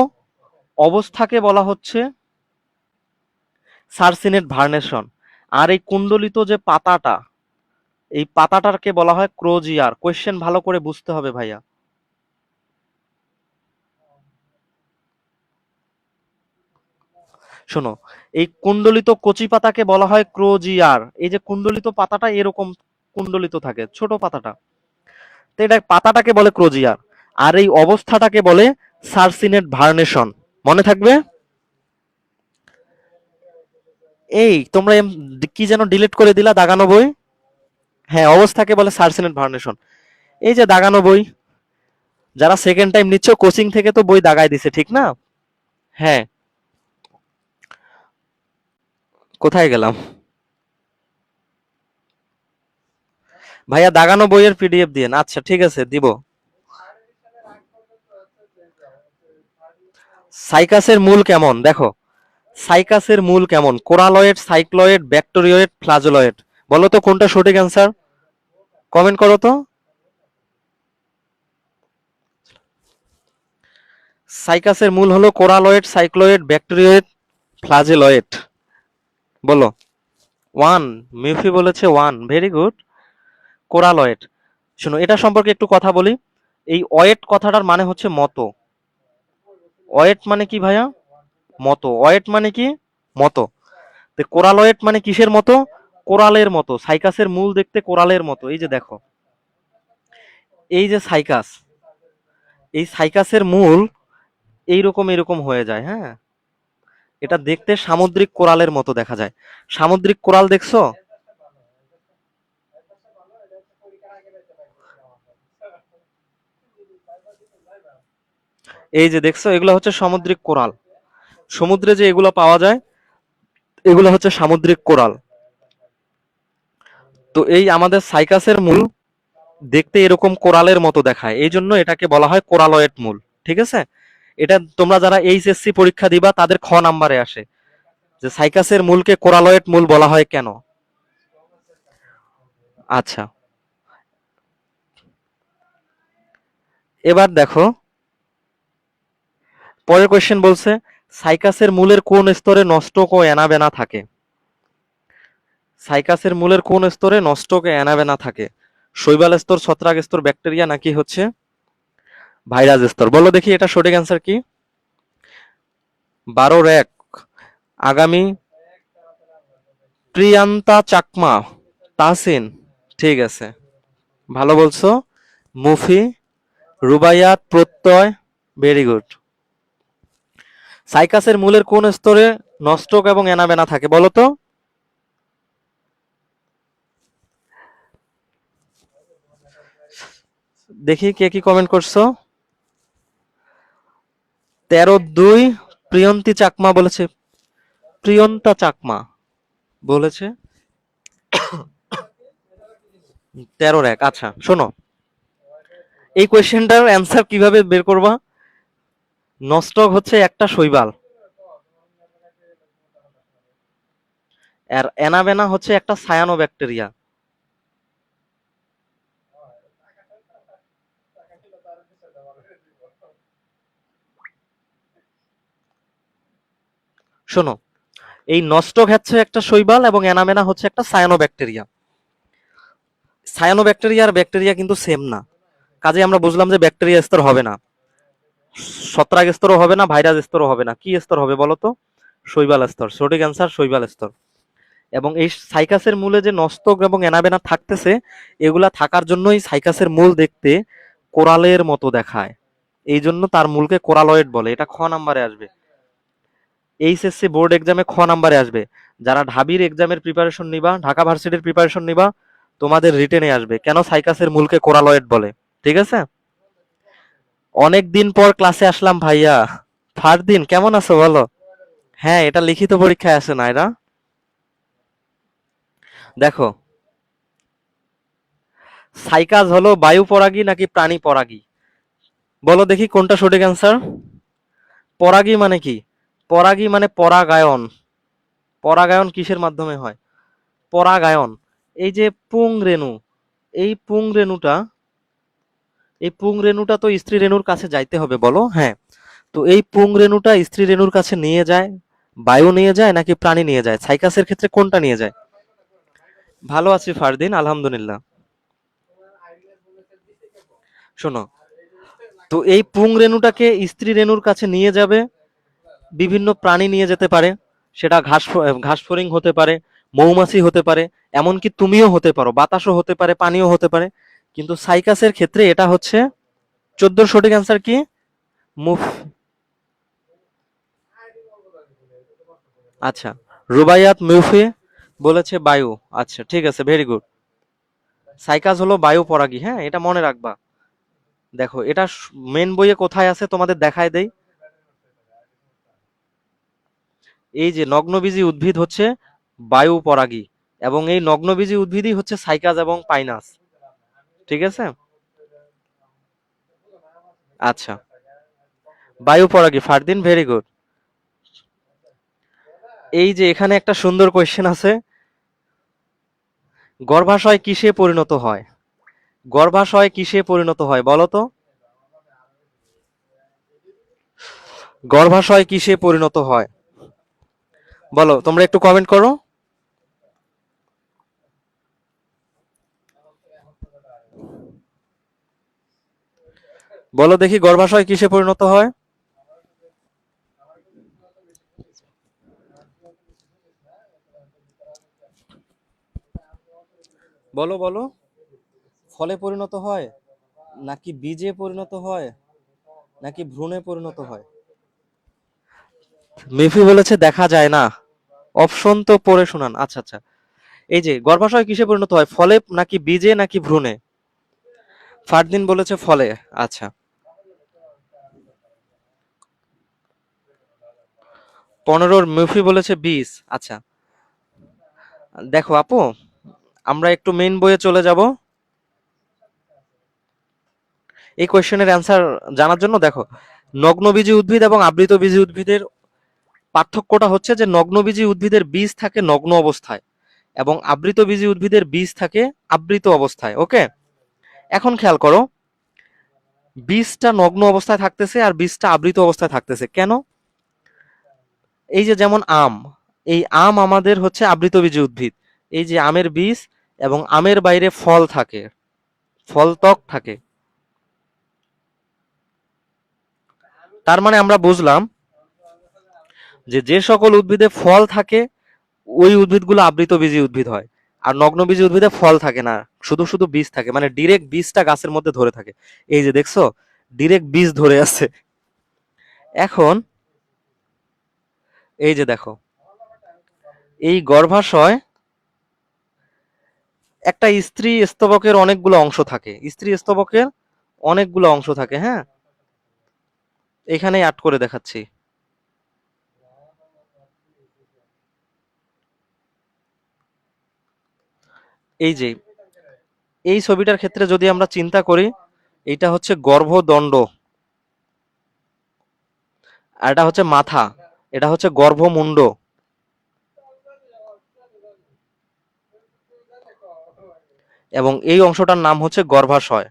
S1: অবস্থাকে বলা হচ্ছে সার্সিনেট ভার্নেশন। আর এই কুণ্ডলিত যে পাতাটা, এই পাতাটাকে বলা হয় ক্রোজিয়ার। কোয়েশ্চেন ভালো করে বুঝতে হবে ভাইয়া। শোনো, এই কুণ্ডলিত কচি পাতাকে বলা হয় ক্রোজিয়ার। এই যে কুণ্ডলিত পাতাটা এরকম কুণ্ডলিত থাকে, ছোট পাতাটা, তো এটা পাতাটাকে বলে ক্রোজিয়ার। আর এই অবস্থাটাকে বলে সার্সিনেট ভার্নেশন। মনে থাকবে? এই তোমরা কি যেন ডিলিট করে দিলা, দাগানো বই? হ্যাঁ, অবস্থাকে বলে সার্সিনেট ভার্নেশন। এই যে দাগানো বই, যারা সেকেন্ড টাইম নিচ্ছ কোচিং থেকে তো বই দাগায় দিছে, ঠিক না? হ্যাঁ, কোথায় গেলাম ভাইয়া? দাগানো বইয়ের পিডিএফ দিয়ে, আচ্ছা ঠিক আছে, দিব। সাইকাসের মূল কেমন দেখো, সাইকাসের মূল কেমন? কোরালয়েড, সাইক্লয়েড, ব্যাকটেরিয়েড, ফ্লাজোলয়েড। বলো তো কোনটা সঠিক অ্যান্সার, কমেন্ট করো তো। সাইকাসের মূল হলো কোরালয়েড, সাইক্লয়েড, ব্যাকটেরিয়েড, ফ্লাজেলয়েড। বলো। ওয়ান, মিউফি বলেছে ওয়ান, ভেরি গুড। কোরালয়েড। শোনো, এটা সম্পর্কে একটু কথা বলি। এই ওয়েট কথাটার মানে হচ্ছে মতো। ওয়েট মানে কি ভাইয়া? মতো। ওয়েট মানে কি? মতো। তো কোরালয়েড মানে কিসের মতো? কোরালের মতো। সাইকাসের মূল দেখতে কোরালের মতো। এই যে দেখো, এই যে সাইকাস, এই সাইকাসের মূল এইরকম এরকম হয়ে যায়, হ্যাঁ। এটা দেখতে সামুদ্রিক কোরালের মতো দেখা যায়। সামুদ্রিক কোরাল দেখছো? এই যে দেখছো, এগুলো হচ্ছে সামুদ্রিক কোরাল। সমুদ্রে যে এগুলো পাওয়া যায়, এগুলো হচ্ছে সামুদ্রিক কোরাল। তো এই আমাদের সাইকাসের মূল দেখতে এরকম কোরালের মতো দেখায়, এই জন্য এটাকে বলা হয় কোরালয়েড মূল। ঠিক আছে? এটা তোমরা যারা এইচএসসি পরীক্ষা দিবা তাদের খ নাম্বারে আসে, যে সাইকাসের মূলকে কোরালয়েড মূল বলা হয় কেন। আচ্ছা, এবার দেখো পরের কোয়েশ্চেন বলছে, সাইকাসের মূলের কোন স্তরে নষ্টক ও অ্যানাবেনা থাকে? সাইকাসের মূলের কোন স্তরে নষ্টক ও অ্যানাবেনা থাকে? শৈবাল স্তর, ছত্রাক স্তর, ব্যাকটেরিয়া, নাকি হচ্ছে ভাইরাস স্তর? বলো দেখি এটা সঠিক অ্যান্সার কি। 12 আগামী প্রিয়ান্তা চাকমা, তাহসিন, ঠিক আছে, ভালো বলছো। মুফি, রুবাইয়াত, প্রত্যয়, ভেরি গুড। সাইকাসের মূলের কোন স্তরে নষ্টক এবং অ্যানাবেনা থাকে বলো তো? দেখি কে কি কমেন্ট করছো। 13-2 প্রিয়ন্তী চাকমা বলেছে, প্রিয়ন্তা চাকমা বলেছে 13-1। আচ্ছা শোনো, এই কোয়েশ্চেনটার অ্যান্সার কিভাবে বের করবা? নষ্টক হচ্ছে একটা শৈবাল, আর অ্যানাবেনা হচ্ছে একটা সায়ানো ব্যাকটেরিয়া। শোনো, এই নষ্টক হচ্ছে একটা শৈবাল এবং অ্যানাবেনা হচ্ছে একটা সায়ানো ব্যাকটেরিয়া। সায়ানো ব্যাকটেরিয়া আর ব্যাকটেরিয়া কিন্তু সেম না, কাজে আমরা বুঝলাম যে ব্যাকটেরিয়া স্তর হবে না, ছত্রাক স্তরও হবে না, ভাইরাস স্তরও হবে না। কি স্তর হবে বলো তো? শৈবাল স্তর। সঠিক অ্যান্সার শৈবাল স্তর। এবং এই সাইকাসের মূলে যে নষ্টক এবং অ্যানাবেনা থাকতেছে, এগুলা থাকার জন্যই সাইকাসের মূল দেখতে কোরালের মতো দেখায়, এই জন্য তার মূলকে কোরালয়েড বলে। এটা খ নাম্বারে আসবে, এইচএসসি বোর্ড এক্সামে খ নাম্বারে আসবে। যারা ঢাবির এক্সামের প্রিপারেশন নিবা, ঢাকা ভার্সিটির প্রিপারেশন নিবা, তোমাদের রিটেনে আসবে কেন সাইকাসের মূলকে কোরালয়েড বলে। ঠিক আছে? অনেক দিন পর ক্লাসে আসলাম ভাইয়া, ফারদিন কেমন আছো বলো? হ্যাঁ, এটা লিখিত পরীক্ষায় আসে না এরা। দেখো, সাইকাস হলো বায়ু পরাগী নাকি প্রাণী পরাগী? বলো দেখি কোনটা সঠিক অ্যান্সার। পরাগী মানে কি? পরাগী মানে পরাগায়ন। পরাগায়ন কিসের মাধ্যমে হয়? পরাগায়ন। এই যে পুংরেণু, এই পুংরেণুটা, এই পুংরেণুটা তো স্ত্রী রেণুর কাছে যাইতে হবে, বলো হ্যাঁ। তো এই পুংরেণুটা স্ত্রী রেণুর কাছে নিয়ে যায়, বায়ু নিয়ে যায় নাকি প্রাণী নিয়ে যায়? সাইকাসের ক্ষেত্রে কোনটা নিয়ে যায়? ভালো আছি ফারদিন, আলহামদুলিল্লাহ। শোনো, তো এই পুংরেণুটাকে স্ত্রী রেণুর কাছে নিয়ে যাবে, বিভিন্ন প্রাণী নিয়ে যেতে পারে। সেটা ঘাসফড়িং হতে পারে, মৌমাছি হতে পারে, এমনকি তুমিও হতে পারো, বাতাসও হতে পারে, পানিও হতে পারে। কিন্তু সাইকাসের ক্ষেত্রে এটা হচ্ছে 14 সঠিক অ্যান্সার কি? মুফ। আচ্ছা, রুবাইয়াত মিউফি বলেছে বায়ু। আচ্ছা ঠিক আছে, ভেরি গুড। সাইকাস হলো বায়ু পরাগী, হ্যাঁ এটা মনে রাখবা। দেখো এটা মেন বইয়ে কোথায় আছে তোমাদের দেখায় দেই। এই যে নগ্নবীজী উদ্ভিদ হচ্ছে বায়ু পরাগী, এবং এই নগ্নবীজী উদ্ভিদই হচ্ছে সাইকাস এবং পাইনাস। ঠিক আছে। আচ্ছা, বায়ু পরাগী ফারদিন, ভেরি গুড। এই যে এখানে একটা সুন্দর কোয়েশ্চেন আছে, গর্ভাশয় কিসে পরিণত হয়? গর্ভাশয় কিসে পরিণত হয় বলো তো? গর্ভাশয় কিসে পরিণত হয় বলো, তোমরা একটু কমেন্ট করো। বলো দেখি গর্ভাশয় কিসে পরিণত হয়। বলো বলো, ফলে পরিণত হয় নাকি বীজে পরিণত হয় নাকি ভ্রূণে পরিণত হয়? মিফি বলেছে দেখা যায় না। অপশন তো পড়ে শোনান। আচ্ছা আচ্ছা, এই যে গর্ভাশয় কিসে পরিণত হয়, ফলে নাকি বীজে নাকি ভ্রূণে? ফারদিন বলেছে ফলে। আচ্ছা, 15 মিফি বলেছে বীজ। আচ্ছা, দেখো আপু, আমরা একটু মেইন বইয়ে চলে যাব এই কোয়েশ্চেনের অ্যান্সার জানার জন্য। দেখো, নগ্নবীজী উদ্ভিদ এবং আবৃতবীজী উদ্ভিদের পার্থক্যটা হচ্ছে যে নগ্নবীজী উদ্ভিদের বীজ থাকে নগ্ন অবস্থায় এবং আবৃতবীজী উদ্ভিদের বীজ থাকে আবৃত অবস্থায়। ওকে, এখন খেয়াল করো, বীজটা নগ্ন অবস্থায় থাকতেছে আর বীজটা আবৃত অবস্থায় থাকতেছে কেন? এই যে যেমন আম, এই আম আমাদের হচ্ছে আবৃতবীজী উদ্ভিদ। এই যে আমের বীজ এবং আমের বাইরে ফল থাকে, ফল ত্বক থাকে। তার মানে আমরা বুঝলাম যে যে সকল উদ্ভিদে ফল থাকে ওই উদ্ভিদগুলো আবৃতবীজী উদ্ভিদ হয়, আর নগ্নবীজী উদ্ভিদে ফল থাকে না, শুধু শুধু বীজ থাকে, মানে ডিরেক্ট বীজটা গাছের মধ্যে ধরে থাকে। এই যে দেখছো, ডিরেক্ট বীজ ধরে আছে। এখন এই যে দেখো, এই গর্ভাশয় একটা স্ত্রী স্তবকের অনেকগুলো অংশ থাকে, স্ত্রী স্তবকের অনেকগুলো অংশ থাকে, হ্যাঁ এখানেই আট করে দেখাচ্ছি। এই যে এই ছবিটার ক্ষেত্রে যদি আমরা চিন্তা করি, এটা হচ্ছে গর্ভদণ্ড, আর এটা হচ্ছে মাথা, এটা হচ্ছে গর্ভমুণ্ড। এবং এই অংশটার নাম হচ্ছে গর্ভাশয়।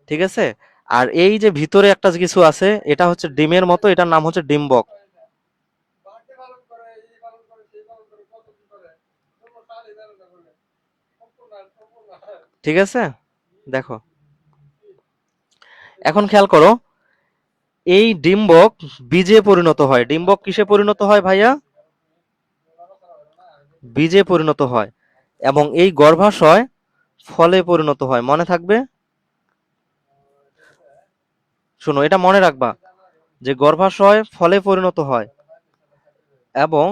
S1: ঠিক আছে। আর এই যে ভিতরে একটা কিছু আছে, এটা হচ্ছে ডিমের মতো, এটার নাম হচ্ছে ডিম্বক। ঠিক আছে। দেখো, এখন খেয়াল করো, এই ডিম্বক বীজে পরিণত হয়। ডিম্বক কিসে পরিণত হয় ভাইয়া? বীজে পরিণত হয়। এবং এই গর্ভাশয় ফলে পরিণত হয়, মনে থাকবে। শোনো, এটা মনে রাখবা যে গর্ভাশয় ফলে পরিণত হয় এবং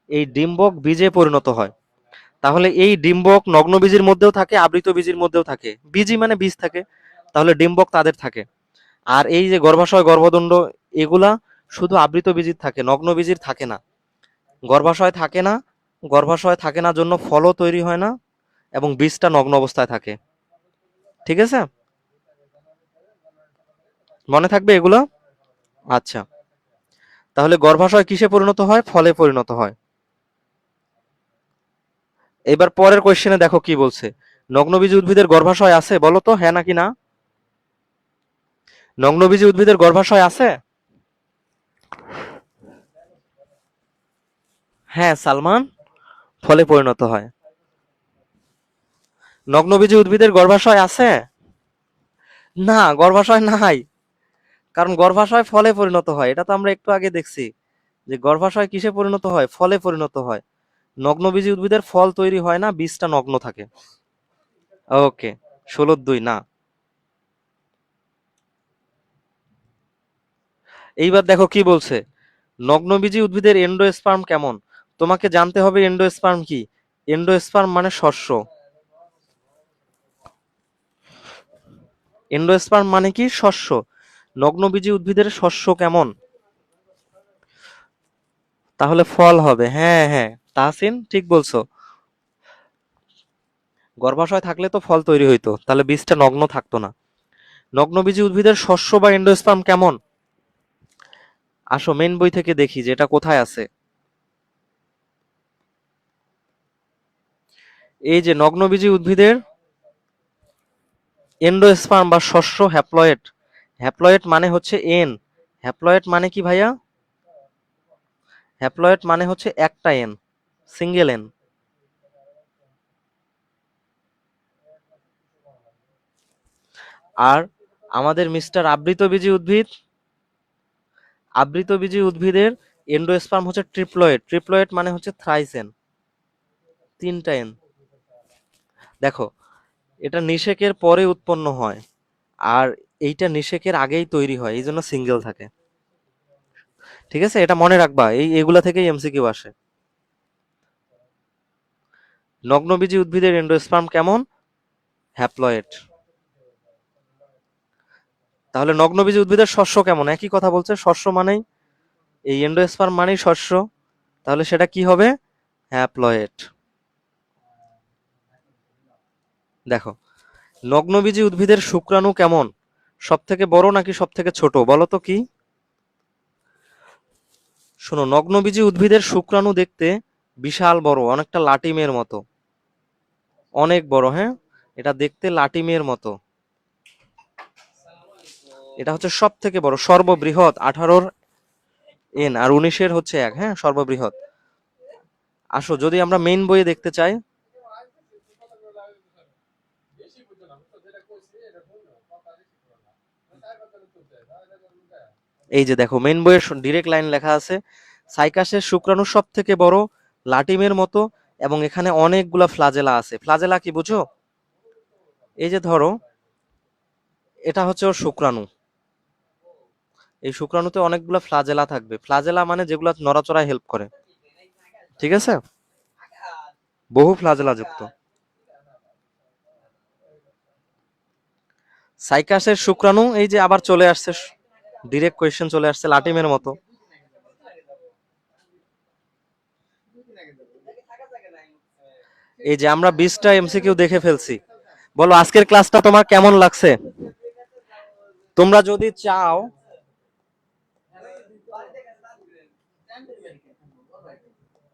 S1: এই ডিম্বক বীজে পরিণত হয়। তাহলে এই ডিম্বক নগ্ন বীজের মধ্যেও থাকে, আবৃত বীজের মধ্যেও থাকে, বীজই মানে বীজ থাকে। তাহলে ডিম্বক তাদের থাকে। আর এই যে গর্ভাশয়, গর্ভদণ্ড, এগুলা শুধু আবৃত বীজির থাকে, নগ্ন বীজির থাকে না। গর্ভাশয় থাকে না, গর্ভাশয় থাকে না জন্য ফলও তৈরি হয় না এবং বীজটা নগ্ন অবস্থায় থাকে। ঠিক আছে, মনে থাকবে এগুলো। আচ্ছা, তাহলে গর্ভাশয় কিসে পরিণত হয়? ফলে পরিণত হয়। এবার পরের কোশ্চেনে দেখো কি বলছে, নগ্নবীজি উদ্ভিদের গর্ভাশয় আছে? বলো তো হ্যাঁ নাকি না। নগ্নবীজি উদ্ভিদের গর্ভাশয় আছে? হ্যাঁ সালমান, ফলে পরিণত হয়। নগ্নবীজি উদ্ভিদের গর্ভাশয় আছে? না, গর্ভাশয় নাই, কারণ গর্ভাশয় ফলে পরিণত হয়, এটা তো আমরা একটু আগে দেখছি যে গর্ভাশয় কিসে পরিণত হয়? ফলে পরিণত হয়। নগ্নবীজি উদ্ভিদের ফল তৈরি হয় না, বীজটা নগ্ন থাকে। ওকে, 16-2 না। এইবার দেখো কি বলছে, নগ্নবীজি উদ্ভিদের এন্ডোস্পার্ম কেমন? তোমাকে জানতে হবে এন্ডোস্পার্ম কি। এন্ডোস্পার্ম মানে শস্য। এন্ডোস্পার্ম মানে কি? শস্য। নগ্নবীজি উদ্ভিদের শস্য কেমন? তাহলে ফল হবে। হ্যাঁ হ্যাঁ, তাহসিন ঠিক বলছো। গর্ভাশয় থাকলে তো ফল তৈরি হইতো, তাহলে বীজটা নগ্ন থাকতো না। নগ্নবীজি উদ্ভিদের শস্য বা এন্ডোস্পার্ম কেমন? আসো মেন বই থেকে দেখি যে এটা কোথায় আছে। এই যে নগ্নবীজি উদ্ভিদের এন্ডোস্পার্ম বা শস্য হ্যাপ্লয়েড। হ্যাপ্লয়েড মানে হচ্ছে এন। হ্যাপ্লয়েড মানে কি ভাইয়া? হ্যাপ্লয়েড মানে হচ্ছে একটা এন, সিঙ্গেল এন। আর আমাদের মিস্টার আবৃতবীজি উদ্ভিদ, আবৃতবীজি উদ্ভিদের এন্ডোস্পার্ম হচ্ছে ট্রিপ্লয়েড। ট্রিপ্লয়েড মানে হচ্ছে থ্রাইস এন, তিনটা এন। দেখো, এটা নিষেকের পরে উৎপন্ন হয়, আর এইটা নিষেকের আগেই তৈরি হয়, এই জন্য সিঙ্গেল থাকে। ঠিক আছে, এটা মনে রাখবা, এগুলা থেকেই এমসিকিউ আসে। নগ্নবীজি উদ্ভিদের এন্ডোস্পার্ম কেমন? হ্যাপ্লয়েড। তাহলে নগ্নবীজি উদ্ভিদের শস্য কেমন? একই কথা বলছে, শস্য মানেই এই এন্ডোস্পার্ম মানেই শস্য, তাহলে সেটা কি হবে? হ্যাপ্লয়েড। দেখো, নগ্নবীজি উদ্ভিদের শুক্রাণু কেমন? সব থেকে বড় নাকি সব থেকে ছোট? বলো তো কি। শোনো, নগ্নবীজি উদ্ভিদের শুক্রাণু দেখতে বিশাল বড়, অনেকটা লাটিমের মতো, অনেক বড়। হ্যাঁ, এটা দেখতে লাটিমের মতো। এটা হচ্ছে সব থেকে বড়, সর্ববৃহৎ। 18-র এন আর 19-এর হচ্ছে 1। হ্যাঁ, সর্ববৃহৎ। আসো, যদি আমরা মেইন বইয়ে দেখতে চাই, এই যে দেখো মেইন বইয়ের ডিরেক্ট লাইন লেখা আছে, সাইকাসের শুক্রাণু সব থেকে বড়, লাটিমের মতো, এবং এখানে অনেকগুলা ফ্লাজেলা আছে। ফ্লাজেলা কি বুঝো? এই যে ধরো, এটা হচ্ছে ওর শুক্রাণু। এই শুক্রাণুতে অনেকগুলা ফ্লাজেলা থাকবে। ফ্লাজেলা মানে যেগুলা নড়াচড়ায় হেল্প করে। ঠিক আছে, বহু ফ্লাজেলা যুক্ত। সাইকাসের শুক্রাণু, এই যে আবার চলে আসছে, ডিরেক্ট কোয়েশ্চেন চলে আসছে, লাটিমের মতো। এই যে আমরা 20টা এমসিকিউ দেখে ফেলছি। বলো আজকের ক্লাসটা তোমার কেমন লাগছে? তোমরা যদি চাও,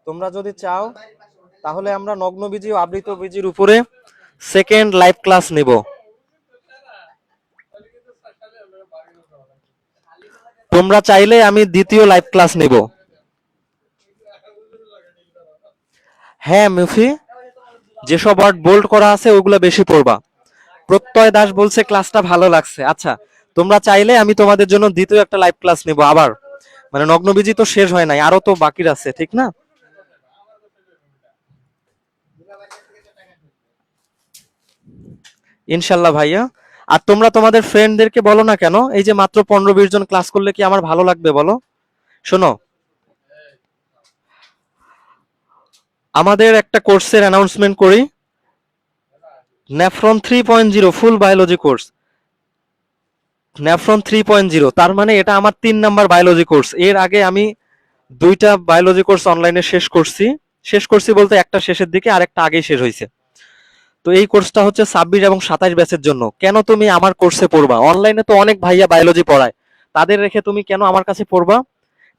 S1: তোমরা যদি চাও তাহলে আমরা নগ্নবীজি ও আবৃত বীজির উপরে সেকেন্ড লাইভ ক্লাস নিব। তোমরা চাইলে আমি দ্বিতীয় লাইভ ক্লাস নিব। হ্যাঁ মুফি, যেসব ওয়ার্ড বোল্ড করা আছে ওগুলো বেশি পড়বা। প্রত্যয় দাস বলছে ক্লাসটা ভালো লাগছে। আচ্ছা, তোমরা চাইলে আমি তোমাদের জন্য দ্বিতীয় একটা লাইভ ক্লাস নিব আবার। মানে নগ্নবীজি তো শেষ হয় নাই, আরো তো বাকি আছে, ঠিক না? ইনশাল্লাহ ভাইয়া। আর তোমরা তোমাদের ফ্রেন্ডদেরকে বলো না কেন, এই যে মাত্র 15-20 জন ক্লাস করলে কি আমার ভালো লাগবে বলো? শোনো, আমাদের একটা কোর্সের অ্যানাউন্সমেন্ট করি, ন্যাফ্রন 3.0 ফুল বায়োলজি কোর্স। ন্যাফ্রন 3.0, তার মানে এটা আমার 3 নাম্বার বায়োলজি কোর্স। এর আগে আমি 2টা বায়োলজি কোর্স অনলাইনে শেষ করছি বলতে একটা শেষের দিকে আর একটা আগেই শেষ হয়েছে। তো এই কোর্সটা হচ্ছে 26 এবং 27 ব্যাচের জন্য। কেন তুমি আমার কোর্সে পড়বা? অনলাইনে তো অনেক ভাইয়া বায়োলজি পড়ায়, তাদের রেখে তুমি কেন আমার কাছে পড়বা?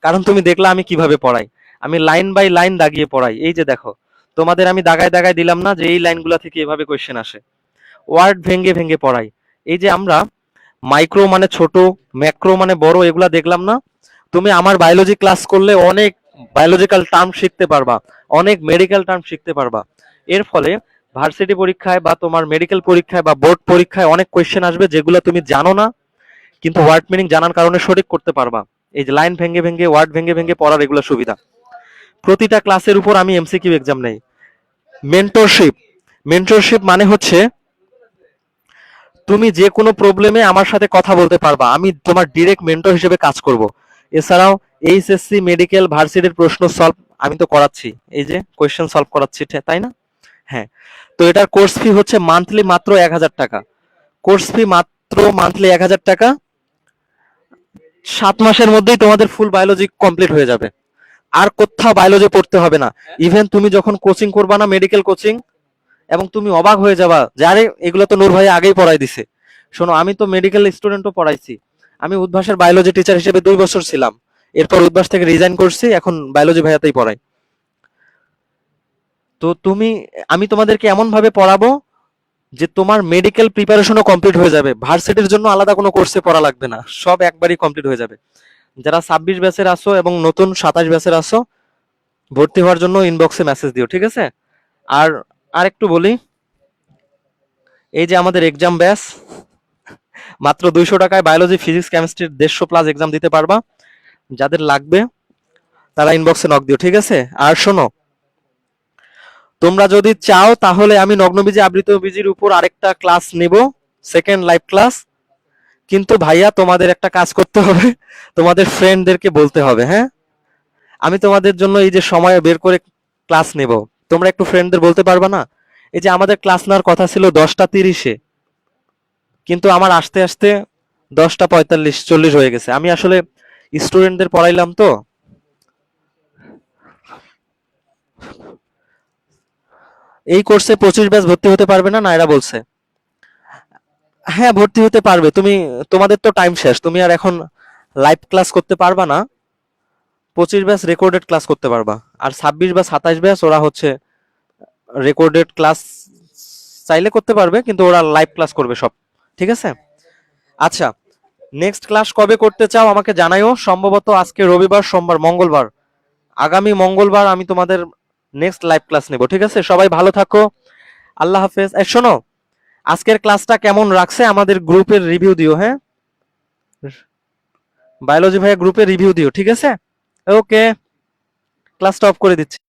S1: কারণ তুমি দেখলা আমি কিভাবে পড়াই, আমি লাইন বাই লাইন দাগিয়ে পড়াই। এই যে দেখো, তোমাদের আমি দাগায় দাগায় দিলাম না যে এই লাইনগুলো থেকে এভাবে কোয়েশ্চেন আসে, ওয়ার্ড ভেঙে ভেঙে পড়াই। এই যে আমরা মাইক্রো মানে ছোট, ম্যাক্রো মানে বড়, এগুলা দেখলাম না? তুমি আমার বায়োলজি ক্লাস করলে অনেক বায়োলজিক্যাল টার্ম শিখতে পারবা, অনেক মেডিকেল টার্ম শিখতে পারবা। এর ফলে ভার্সিটি পরীক্ষায় বা তোমার মেডিকেল পরীক্ষায় বা বোর্ড পরীক্ষায় অনেক কোয়েশ্চেন আসবে যেগুলো তুমি জানো না, কিন্তু ওয়ার্ড মিনিং জানার কারণে সঠিক করতে পারবা। এই যে লাইন ভেঙে ভেঙে ওয়ার্ড ভেঙে ভেঙে পড়ার এগুলো সুবিধা। প্রতিটা ক্লাসের উপর আমি এমসিকিউ এক্সাম নেই। মেন্টরশিপ, মেন্টরশিপ মানে হচ্ছে তুমি যে কোনো প্রবলেমে আমার সাথে কথা বলতে পারবা, আমি তোমার ডিরেক্ট মেন্টর হিসেবে কাজ করব। এছাড়াও এইচএসসি মেডিকেল ভার্সিটির প্রশ্ন সলভ আমি তো করাচ্ছি, এই যে কোয়েশ্চেন সলভ করাচ্ছি, তাই না? হ্যাঁ। তো এটার কোর্স ফি হচ্ছে মান্থলি মাত্র 1,000 টাকা। কোর্স ফি মাত্র মান্থলি 1,000 টাকা। 7 মাসের মধ্যেই তোমাদের ফুল বায়োলজি কমপ্লিট হয়ে যাবে, আর কোথাও বায়োলজি পড়তে হবে না। ইভেন তুমি যখন কোচিং করবা না, মেডিকেল কোচিং, এবং তুমি অবাক হয়ে যাবা যে আরে এগুলো তো নূর ভাই আগেই পড়াই দিছে। শোনো, আমি তো মেডিকেল স্টুডেন্টও পড়াইছি। আমি উদ্ভাসের বায়োলজি টিচার হিসেবে 2 বছর ছিলাম, এরপর উদ্ভাস থেকে রিজাইন করছি, এখন বায়োলজি ভাইয়াতেই পড়াই। তো আমি তোমাদেরকে এমন ভাবে পড়াবো যে তোমার মেডিকেল প্রিপারেশনও কমপ্লিট হয়ে যাবে, ভার্সিটির জন্য আলাদা কোনো কোর্সে পড়া লাগবে না, সব একবারই কমপ্লিট হয়ে যাবে। যারা 26 ব্যাচের আসো এবং নতুন 27 ব্যাচের আসো, ভর্তি হওয়ার জন্য ইনবক্সে মেসেজ দিও, ঠিক আছে? আর আর একটু বলি, এই যে আমাদের এক্সাম ব্যাচ, মাত্র 200 টাকায় বায়োলজি ফিজিক্স কেমিস্ট্রির 150+ এক্সাম দিতে পারবা। যাদের লাগবে তারা ইনবক্সে নক দিও, ঠিক আছে? আর শোনো, তোমরা যদি চাও তাহলে আমি নগ্নবীজি আবৃত বীজির উপর আরেকটা ক্লাস নিব, সেকেন্ড লাইভ ক্লাস। কিন্তু ভাইয়া তোমাদের একটা কাজ করতে হবে, তোমাদের ফ্রেন্ডদেরকে বলতে হবে, হ্যাঁ? আমি তোমাদের জন্য এই যে সময় বের করে ক্লাস নেব, তোমরা একটু ফ্রেন্ডদের বলতে পারবা না? এই যে আমাদের ক্লাস নেওয়ার কথা ছিল 10টা 30-এ, কিন্তু আমার আসতে আসতে 10টা 45-40 হয়ে গেছে। আমি আসলে স্টুডেন্টদের পড়াইলাম তো। এই কোর্সে 25 ব্যাচ ভর্তি হতে পারবে না, নাইরা বলছে। হ্যাঁ, ভর্তি হতে পারবে তুমি, তোমাদের তো টাইম শেষ, তুমি আর এখন লাইভ ক্লাস করতে পারবা না। 25 ব্যাচ রেকর্ডেড ক্লাস করতে পারবা। আর 26 বা 27 ব্যাচ ওরা হচ্ছে রেকর্ডেড ক্লাস চাইলে করতে পারবে, কিন্তু ওরা লাইভ ক্লাস করবে সব, ঠিক আছে? আচ্ছা, নেক্সট ক্লাস কবে করতে চাও আমাকে জানাইও। সম্ভবত আজকে রবিবার, সোমবার, মঙ্গলবার, আগামী মঙ্গলবার আমি তোমাদের নেক্সট লাইভ ক্লাস নেব, ঠিক আছে? সবাই ভালো থাকো, আল্লাহ হাফেজ। শোনো, আজকের ক্লাসটা কেমন রাখছে আমাদের গ্রুপের রিভিউ দিও, হ্যাঁ? বায়োলজি ভাইয়া গ্রুপে রিভিউ দিও, ঠিক আছে? ওকে, ক্লাসটা অফ করে দিচ্ছি।